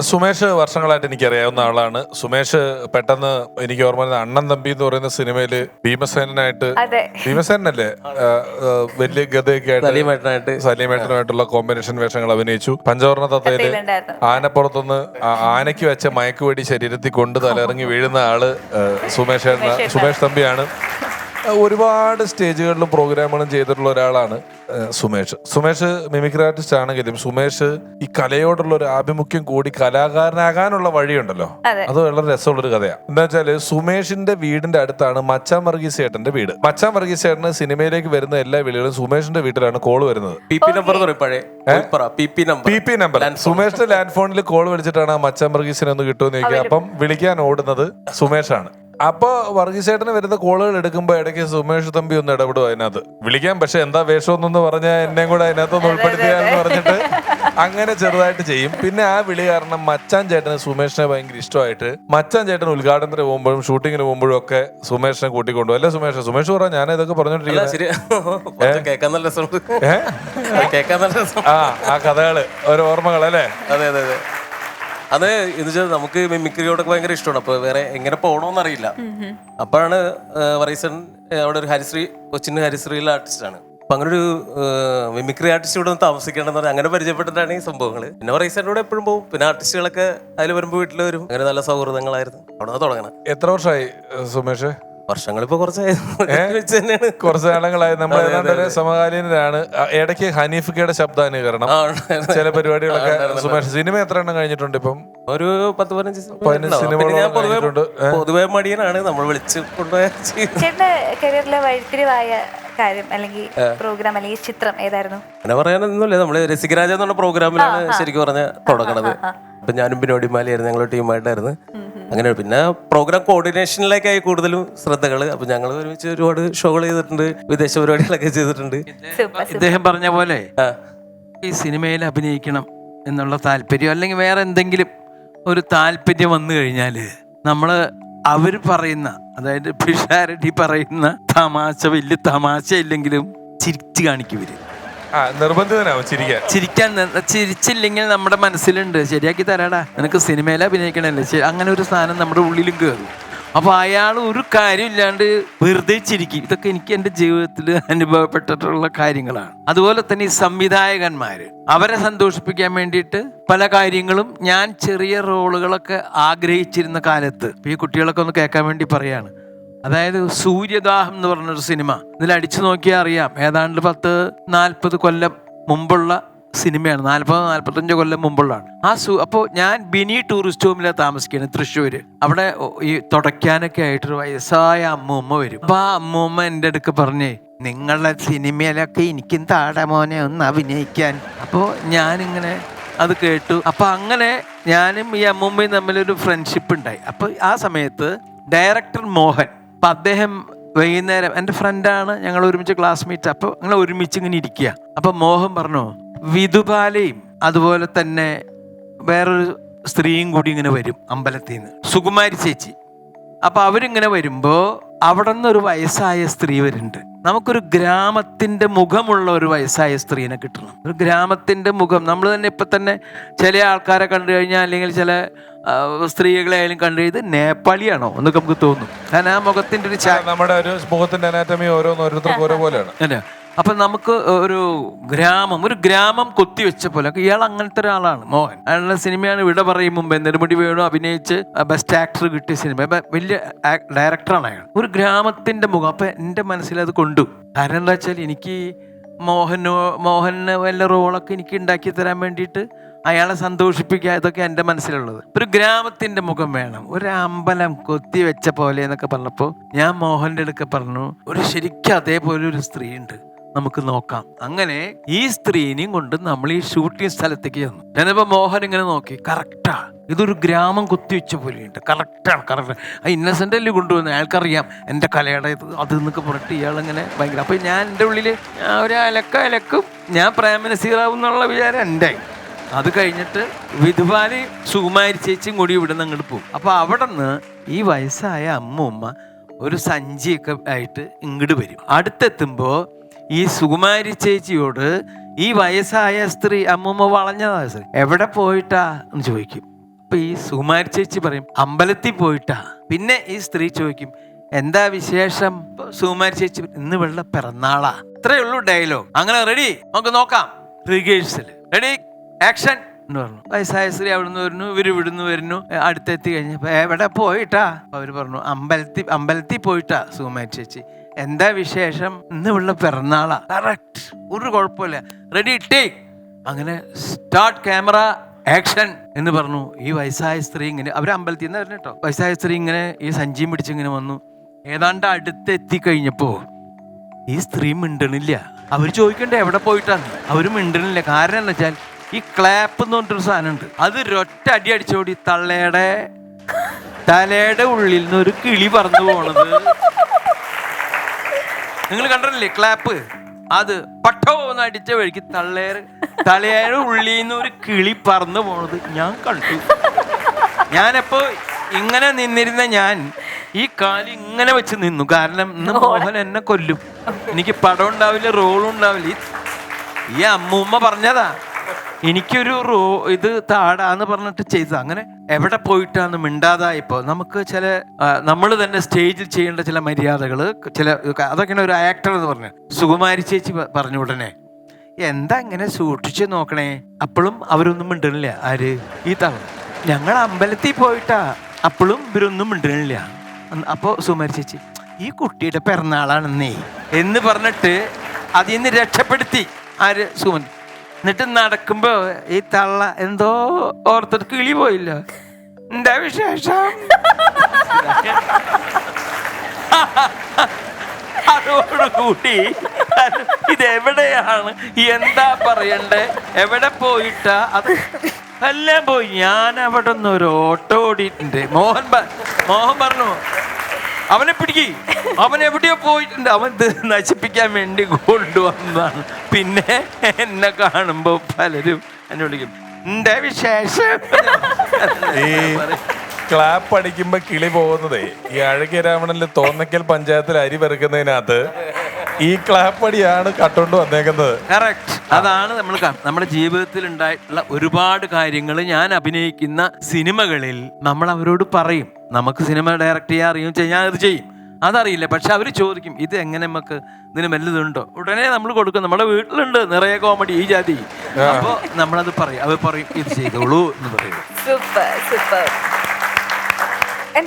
സുമേഷ് വർഷങ്ങളായിട്ട് എനിക്കറിയാവുന്ന ആളാണ്. സുമേഷ് പെട്ടെന്ന് എനിക്ക് ഓർമ്മ വരുന്ന അണ്ണൻ തമ്പി എന്ന് പറയുന്ന സിനിമയില് ഭീമസേനായിട്ട്, ഭീമസേനല്ലേ വലിയ ഗതയൊക്കെ ആയിട്ട് സലീമേട്ടനുമായിട്ടുള്ള കോമ്പിനേഷൻ വേഷങ്ങൾ അഭിനയിച്ചു. പഞ്ചവർണ്ണ തത്തയില് ആനപ്പുറത്തുനിന്ന് ആനയ്ക്ക് വെച്ച മയക്കുവെടി ശരീരത്തിൽ കൊണ്ട് തലയിറങ്ങി വീഴുന്ന ആള് സുമേഷ് തമ്പിയാണ്. ഒരുപാട് സ്റ്റേജുകളിലും പ്രോഗ്രാമുകളും ചെയ്തിട്ടുള്ള ഒരാളാണ് സുമേഷ് മിമിക്രി ആർട്ടിസ്റ്റ് ആണെങ്കിലും സുമേഷ് ഈ കലയോടുള്ള ഒരു ആഭിമുഖ്യം കൂടി കലാകാരനാകാനുള്ള വഴിയുണ്ടല്ലോ, അത് വളരെ രസമുള്ളൊരു കഥയാണ്. എന്താ വെച്ചാല് സുമേഷിന്റെ വീടിന്റെ അടുത്താണ് മച്ചാൻ വർഗീസ് ചേട്ടന്റെ വീട്. മച്ചാൻ വർഗീസ് ചേട്ടന് സിനിമയിലേക്ക് വരുന്ന എല്ലാ വിളികളും സുമേഷിന്റെ വീട്ടിലാണ് കോള് വരുന്നത്. PP നമ്പർ സുമേഷിന്റെ ലാൻഡ് ഫോണിൽ കോൾ വിളിച്ചിട്ടാണ് ആ മച്ചാൻ വർഗീസിനെ ഒന്ന് കിട്ടുമെന്ന് ചോദിക്കുക. അപ്പം വിളിക്കാൻ ഓടുന്നത് സുമേഷാണ്. അപ്പൊ വർഗീസേട്ടന് വരുന്ന കോളുകൾ എടുക്കുമ്പോ ഇടയ്ക്ക് സുമേഷ് തമ്പി ഒന്ന് ഇടപെടും അതിനകത്ത് വിളിക്കാം, പക്ഷെ എന്താ വേഷമൊന്നു പറഞ്ഞാൽ എന്നെയും കൂടെ അതിനകത്തൊന്ന് ഉൾപ്പെടുത്തിയാന്ന് പറഞ്ഞിട്ട് അങ്ങനെ ചെറുതായിട്ട് ചെയ്യും. പിന്നെ ആ വിളി കാരണം മച്ചാൻ ചേട്ടന് സുമേഷിനെ ഭയങ്കര ഇഷ്ടമായിട്ട് മച്ചാൻ ചേട്ടൻ ഉദ്ഘാടനത്തിന് പോകുമ്പോഴും ഷൂട്ടിങ്ങിന് പോകുമ്പോഴും ഒക്കെ സുമേഷിനെ കൂട്ടിക്കൊണ്ടു. അല്ലേ സുമേഷ് പറഞ്ഞ ഞാൻ ഇതൊക്കെ പറഞ്ഞോണ്ടിരിക്കുന്നത് ആ കഥകള് ഒരു ഓർമ്മകൾ അല്ലേ? അതെ അതെ അതെ. അത് എന്ന് വെച്ചാൽ നമുക്ക് മിമിക്രിയോടൊക്കെ ഭയങ്കര ഇഷ്ടമാണ്. അപ്പൊ വേറെ എങ്ങനെ പോകണമെന്ന് അറിയില്ല. അപ്പോഴാണ് വറീസൺ അവിടെ ഒരു കൊച്ചിൻ ഹരിശ്രീയിലെ ആർട്ടിസ്റ്റാണ്. അപ്പൊ അങ്ങനെ ഒരു മിമിക്രി ആർട്ടിസ്റ്റ് ഇവിടെ താമസിക്കണമെന്ന് പറഞ്ഞാൽ അങ്ങനെ പരിചയപ്പെട്ടിട്ടാണ് ഈ സംഭവങ്ങൾ. പിന്നെ വറീസൻ്റെ കൂടെ എപ്പോഴും പോകും. പിന്നെ ആർട്ടിസ്റ്റുകളൊക്കെ അതിൽ വരുമ്പോൾ വീട്ടിൽ വരും. അങ്ങനെ നല്ല സൗഹൃദങ്ങളായിരുന്നു. അവിടെ നിന്ന് തുടങ്ങണം. എത്ര വർഷമായി സുമേഷ്? വർഷങ്ങളിപ്പോ കുറച്ച് കാലങ്ങളായി. നമ്മൾ ഏതാണ്ട് സമകാലീനരാണ്. ഇടയ്ക്ക് ഹനീഫിക്കയുടെ ശബ്ദാനുകരണം ചില പരിപാടികളൊക്കെ സുമേഷ് സിനിമ എത്ര എണ്ണം കഴിഞ്ഞിട്ടുണ്ട്? ഇപ്പം ഒരു 10-15 സിനിമകളുണ്ട്. പൊതുവെ മടിയനാണ് നമ്മൾ വിളിച്ച് കൊണ്ടുപോയ. കരിയറിലെ വഴിത്തിരിവായ കാര്യം അല്ലെങ്കിൽ പ്രോഗ്രാം അല്ലെങ്കിൽ ചിത്രം ഏതായിരുന്നു? അങ്ങനെ പറയാനൊന്നുമില്ല. നമ്മള് രസികരാജ എന്നുള്ള പ്രോഗ്രാമിലാണ് ശരിക്കും പറഞ്ഞ തുടങ്ങണത്. അപ്പൊ ഞാനും ബിനോടിമാലിയായിരുന്നു, ഞങ്ങൾ ടീമായിട്ടായിരുന്നു. അങ്ങനെ പിന്നെ പ്രോഗ്രാം കോർഡിനേഷനിലേക്കായി കൂടുതലും ശ്രദ്ധകള്. അപ്പൊ ഞങ്ങൾ ഒരുമിച്ച് ഒരുപാട് ഷോകൾ ചെയ്തിട്ടുണ്ട്, വിദേശ പരിപാടികളൊക്കെ ചെയ്തിട്ടുണ്ട്. ഇദ്ദേഹം പറഞ്ഞ പോലെ ഈ സിനിമയിൽ അഭിനയിക്കണം എന്നുള്ള താല്പര്യം അല്ലെങ്കിൽ വേറെ എന്തെങ്കിലും ഒരു താല്പര്യം വന്നു കഴിഞ്ഞാല് നമ്മള് അവർ പറയുന്ന, അതായത് പിഷാരടി പറയുന്ന തമാശ വലിയ തമാശ ഇല്ലെങ്കിലും ചിരിച്ചു കാണിക്കും ഇവര്. ചിരിച്ചില്ലെങ്കിൽ നമ്മുടെ മനസ്സിലുണ്ട് ശരിയാക്കി തരാടാ, നിനക്ക് സിനിമയിൽ അഭിനയിക്കണല്ലേ, അങ്ങനെ ഒരു സാധനം നമ്മുടെ ഉള്ളിലും കയറും. അപ്പൊ അയാൾ ഒരു കാര്യമില്ലാണ്ട് വെറുതെ ചിരിക്കും. ഇതൊക്കെ എനിക്ക് എൻ്റെ ജീവിതത്തിൽ അനുഭവപ്പെട്ടിട്ടുള്ള കാര്യങ്ങളാണ്. അതുപോലെ തന്നെ ഈ സംവിധായകന്മാര് അവരെ സന്തോഷിപ്പിക്കാൻ വേണ്ടിയിട്ട് പല കാര്യങ്ങളും ഞാൻ ചെറിയ റോളുകളൊക്കെ ആഗ്രഹിച്ചിരുന്ന കാലത്ത് ഈ കുട്ടികളൊക്കെ ഒന്ന് കേൾക്കാൻ വേണ്ടി പറയാണ്. അതായത് സൂര്യദാഹം എന്ന് പറഞ്ഞൊരു സിനിമ ഇതിൽ അടിച്ചു നോക്കിയാൽ അറിയാം. ഏതാണ്ട് 10-40 കൊല്ലം മുമ്പുള്ള സിനിമയാണ്. 40-45 കൊല്ലം മുമ്പുള്ളതാണ് അപ്പോൾ ഞാൻ ബിനി ടൂറിസ്റ്റ് ഹോമിലാണ് താമസിക്കുന്നത് തൃശ്ശൂര്. അവിടെ ഈ തുടയ്ക്കാനൊക്കെ ആയിട്ടൊരു വയസ്സായ അമ്മൂമ്മ വരും. അപ്പൊ ആ അമ്മൂമ്മ എൻ്റെ അടുക്ക് പറഞ്ഞേ, നിങ്ങളുടെ സിനിമയിലൊക്കെ എനിക്കും താടാ മോനെ ഒന്ന് അഭിനയിക്കാൻ. അപ്പോൾ ഞാനിങ്ങനെ അത് കേട്ടു. അപ്പൊ അങ്ങനെ ഞാനും ഈ അമ്മൂമ്മയും തമ്മിലൊരു ഫ്രണ്ട്ഷിപ്പ് ഉണ്ടായി. അപ്പൊ ആ സമയത്ത് ഡയറക്ടർ മോഹൻ, അപ്പൊ അദ്ദേഹം വൈകുന്നേരം എൻ്റെ ഫ്രണ്ടാണ്, ഞങ്ങൾ ഒരുമിച്ച് ക്ലാസ്മേറ്റ്. അപ്പോൾ ഞങ്ങൾ ഒരുമിച്ച് ഇങ്ങനെ ഇരിക്കുക. അപ്പൊ മോഹൻ പറഞ്ഞു, വിധുബാലയും അതുപോലെ തന്നെ വേറൊരു സ്ത്രീയും കൂടി ഇങ്ങനെ വരും അമ്പലത്തിൽ നിന്ന്, സുകുമാരി ചേച്ചി. അപ്പൊ അവരിങ്ങനെ വരുമ്പോ അവിടെ നിന്നൊരു വയസ്സായ സ്ത്രീ വരുന്നുണ്ട്. നമുക്കൊരു ഗ്രാമത്തിന്റെ മുഖമുള്ള ഒരു വയസ്സായ സ്ത്രീനെ കിട്ടണം. ഒരു ഗ്രാമത്തിന്റെ മുഖം നമ്മൾ തന്നെ ഇപ്പൊ തന്നെ ചില ആൾക്കാരെ കണ്ടു കഴിഞ്ഞാൽ അല്ലെങ്കിൽ ചില സ്ത്രീകളെ ആയാലും കണ്ടു കഴിഞ്ഞത് നേപ്പാളിയാണോ എന്നൊക്കെ നമുക്ക് തോന്നും. കാരണം ആ മുഖത്തിന്റെ ഒരു നമ്മുടെ ഒരു മുഖത്തിന്റെ അനാറ്റമി ഓരോരുത്തർക്കും ഓരോ പോലെയാണ് അല്ലേ. അപ്പൊ നമുക്ക് ഒരു ഗ്രാമം കൊത്തിവെച്ച പോലെ ഇയാൾ അങ്ങനത്തെ ഒരാളാണ് മോഹൻ. അയാളുടെ സിനിമയാണ് വിട പറയും മുമ്പ് നെടുമുടി വേണു അഭിനയിച്ച് ബെസ്റ്റ് ആക്ടർ കിട്ടിയ സിനിമ. വലിയ ഡയറക്ടറാണ് അയാൾ. ഒരു ഗ്രാമത്തിന്റെ മുഖം. അപ്പൊ എന്റെ മനസ്സിൽ അത് കൊണ്ടു. കാരണം എന്താ വെച്ചാൽ എനിക്ക് മോഹന് വല്ല റോളൊക്കെ എനിക്ക് ഉണ്ടാക്കി തരാൻ വേണ്ടിയിട്ട് അയാളെ സന്തോഷിപ്പിക്കുക, ഇതൊക്കെ എൻ്റെ മനസ്സിലുള്ളത്. ഒരു ഗ്രാമത്തിന്റെ മുഖം വേണം, ഒരു അമ്പലം കൊത്തി വെച്ച പോലെ എന്നൊക്കെ പറഞ്ഞപ്പോൾ ഞാൻ മോഹൻ്റെ അടുക്ക പറഞ്ഞു, ഒരു ശരിക്കും അതേപോലെ ഒരു സ്ത്രീ ഉണ്ട്, നമുക്ക് നോക്കാം. അങ്ങനെ ഈ സ്ത്രീനെയും കൊണ്ട് നമ്മൾ ഈ ഷൂട്ടിംഗ് സ്ഥലത്തേക്ക് ചെന്നു. ഞാനിപ്പോ മോഹൻ ഇങ്ങനെ നോക്കി, കറക്റ്റാ, ഇതൊരു ഗ്രാമം കുത്തിവെച്ച പോലെയുണ്ട്, കറക്റ്റാണ്. ആ ഇന്നസെന്റ് അല്ലേ കൊണ്ടുവന്നത്, അയാൾക്കറിയാം എൻ്റെ കലയുടെ ഇത് അത് എന്നൊക്കെ പറഞ്ഞിട്ട് ഇയാളിങ്ങനെ ഭയങ്കര. അപ്പൊ ഞാൻ എൻ്റെ ഉള്ളിൽ ഒരു അലക്കും, ഞാൻ പ്രേമനസീറാവും എന്നുള്ള വിചാരം എൻ്റെ. അത് കഴിഞ്ഞിട്ട് വിധുബാലി സുകുമാരി ചേച്ചിയും കൂടി ഇവിടെ നിന്ന് അങ്ങോട്ട് പോകും. അപ്പൊ അവിടെ നിന്ന് ഈ വയസ്സായ അമ്മൂമ്മ ഒരു സഞ്ചിയൊക്കെ ആയിട്ട് ഇങ്ങോട്ട് വരും. അടുത്തെത്തുമ്പോ ഈ സുകുമാരി ചേച്ചിയോട് ഈ വയസ്സായ സ്ത്രീ, അമ്മൂമ്മ വളഞ്ഞതാ സ്ത്രീ, എവിടെ പോയിട്ടാ എന്ന് ചോദിക്കും. അപ്പൊ ഈ സുകുമാരി ചേച്ചി പറയും അമ്പലത്തിൽ പോയിട്ടാ. പിന്നെ ഈ സ്ത്രീ ചോദിക്കും എന്താ വിശേഷം? സുകുമാരി ചേച്ചി ഇന്ന് വെള്ള പിറന്നാളാ. അത്രേ ഉള്ളൂ ഡയലോഗ്. അങ്ങനെ റെഡി, നമുക്ക് നോക്കാം. റിഹേഴ്സൽ റെഡി, ആക്ഷൻ എന്ന് പറഞ്ഞു. വയസ്സായ സ്ത്രീ അവിടുന്ന് വരുന്നു, ഇവര് ഇവിടുന്ന് വരുന്നു. അടുത്തെത്തി കഴിഞ്ഞപ്പോ എവിടെ പോയിട്ടാ? അവര് പറഞ്ഞു അമ്പലത്തിൽ പോയിട്ടാ. സുകുമാരി ചേച്ചി എന്താ വിശേഷം? ഇന്ന് വെള്ള പിറന്നാളാ. കറക്റ്റ്, ഒരു കുഴപ്പമില്ല. Ready take. അങ്ങനെ സ്റ്റാർട്ട്, ക്യാമറ ആക്ഷൻ എന്ന് പറഞ്ഞു. ഈ വയസ്സായ സ്ത്രീ ഇങ്ങനെ, അവര് അമ്പലത്തിൽ നിന്ന് വരുന്നു കേട്ടോ. വയസ്സായ സ്ത്രീ ഇങ്ങനെ ഈ സഞ്ചിയും പിടിച്ചിങ്ങനെ വന്നു. ഏതാണ്ട് അടുത്തെത്തി കഴിഞ്ഞപ്പോ ഈ സ്ത്രീ മിണ്ടണില്ല. അവര് ചോദിക്കണ്ടേ എവിടെ പോയിട്ടാണ്, അവര് മിണ്ടണില്ല. കാരണം എന്താ വെച്ചാൽ ഈ ക്ലാപ്പ് എന്ന് പറഞ്ഞിട്ടൊരു സാധനം ഉണ്ട്. അത് ഒരൊറ്റ അടി അടിച്ചോടി തലയുടെ ഉള്ളിൽ നിന്ന് ഒരു കിളി പറന്നു പോണത് നിങ്ങൾ കണ്ടില്ലേ? ക്ലാപ്പ് അത് പട്ടോ എന്ന് അടിച്ച വഴിക്ക് തലയുടെ ഉള്ളിൽ നിന്ന് ഒരു കിളി പറന്നു പോണത് ഞാൻ കണ്ടു. ഞാനപ്പോ ഇങ്ങനെ നിന്നിരുന്ന ഞാൻ ഈ കാല് ഇങ്ങനെ വെച്ച് നിന്നു. കാരണം ഇന്ന് മോഹൻ എന്നെ കൊല്ലും, എനിക്ക് പടം ഉണ്ടാവില്ല, റോളും ഉണ്ടാവില്ല. ഈ അമ്മൂമ്മ പറഞ്ഞതാ എനിക്കൊരു ഇത് താടാന്ന് പറഞ്ഞിട്ട് ചെയ്ത. അങ്ങനെ എവിടെ പോയിട്ടാന്ന് മിണ്ടാതായിപ്പോ നമുക്ക് ചില നമ്മൾ തന്നെ സ്റ്റേജിൽ ചെയ്യേണ്ട ചില മര്യാദകള്, ചില അതൊക്കെയാണ് ഒരു ആക്ടർ എന്ന് പറഞ്ഞു. സുകുമാരി ചേച്ചി പറഞ്ഞു ഉടനെ എന്താ ഇങ്ങനെ സൂക്ഷിച്ച് നോക്കണേ. അപ്പോഴും അവരൊന്നും മിണ്ടണില്ല. ആര്? ഈ തവണ ഞങ്ങൾ അമ്പലത്തിൽ പോയിട്ടാ. അപ്പോഴും ഇവരൊന്നും മിണ്ടണില്ല. അപ്പോ സുകുമാരി ചേച്ചി ഈ കുട്ടിയുടെ പിറന്നാളാണെന്നേ എന്ന് പറഞ്ഞിട്ട് അതിൽ നിന്ന് രക്ഷപ്പെടുത്തി. ആര്? സുമൻ. എന്നിട്ട് നടക്കുമ്പോ ഈ തള്ള എന്തോ ഓർത്തിട്ട് കിളി പോയില്ല. എന്താ വിശേഷം? അതോടുകൂടി ഇതെവിടെയാണ്, എന്താ പറയണ്ടേ, എവിടെ പോയിട്ടാ, അത് എല്ലാം പോയി. ഞാൻ അവിടെ നിന്ന് ഒരു ഓട്ടോ ഓടിയിട്ടുണ്ട്. മോഹൻ പറഞ്ഞു അവനെ പിടിക്ക്, അവൻ എവിടെയോ പോയിട്ടുണ്ട്, അവൻ നശിപ്പിക്കാൻ വേണ്ടി കൊണ്ടുവന്നതാണ്. പിന്നെ എന്നെ കാണുമ്പോ പലരും എന്നെ വിളിക്കും എന്താ വിശേഷം. ഈ ക്ലാപ്പ് അടിക്കുമ്പോ കിളി പോകുന്നതേ ഈ അഴകിയ രാവണനില് തോന്നക്കൽ പഞ്ചായത്തിൽ അരി പെറുക്കുന്നതിനകത്ത് ഈ ക്ലാപ്പ് അടിയാണ് കട്ടുകൊണ്ട് വന്നേക്കുന്നത്. കറക്റ്റ്. അതാണ് നമ്മൾ നമ്മുടെ ജീവിതത്തിൽ ഉണ്ടായിട്ടുള്ള ഒരുപാട് കാര്യങ്ങൾ. ഞാൻ അഭിനയിക്കുന്ന സിനിമകളിൽ നമ്മൾ അവരോട് പറയും നമുക്ക് സിനിമ ഡയറക്റ്റ് ചെയ്യാൻ അറിയും, ഞാൻ അത് ചെയ്യും. അതറിയില്ല, പക്ഷെ അവർ ചോദിക്കും ഇത് എങ്ങനെ നമുക്ക് ഇതിന് വല്ലതുണ്ടോ, ഉടനെ നമ്മൾ കൊടുക്കും. നമ്മുടെ വീട്ടിലുണ്ട് നിറയെ കോമഡി ഈ ജാതി. അപ്പോൾ നമ്മളത് പറയും, അവർ പറയും ഇത് ചെയ്തോളൂ എന്ന് പറയും. Super super.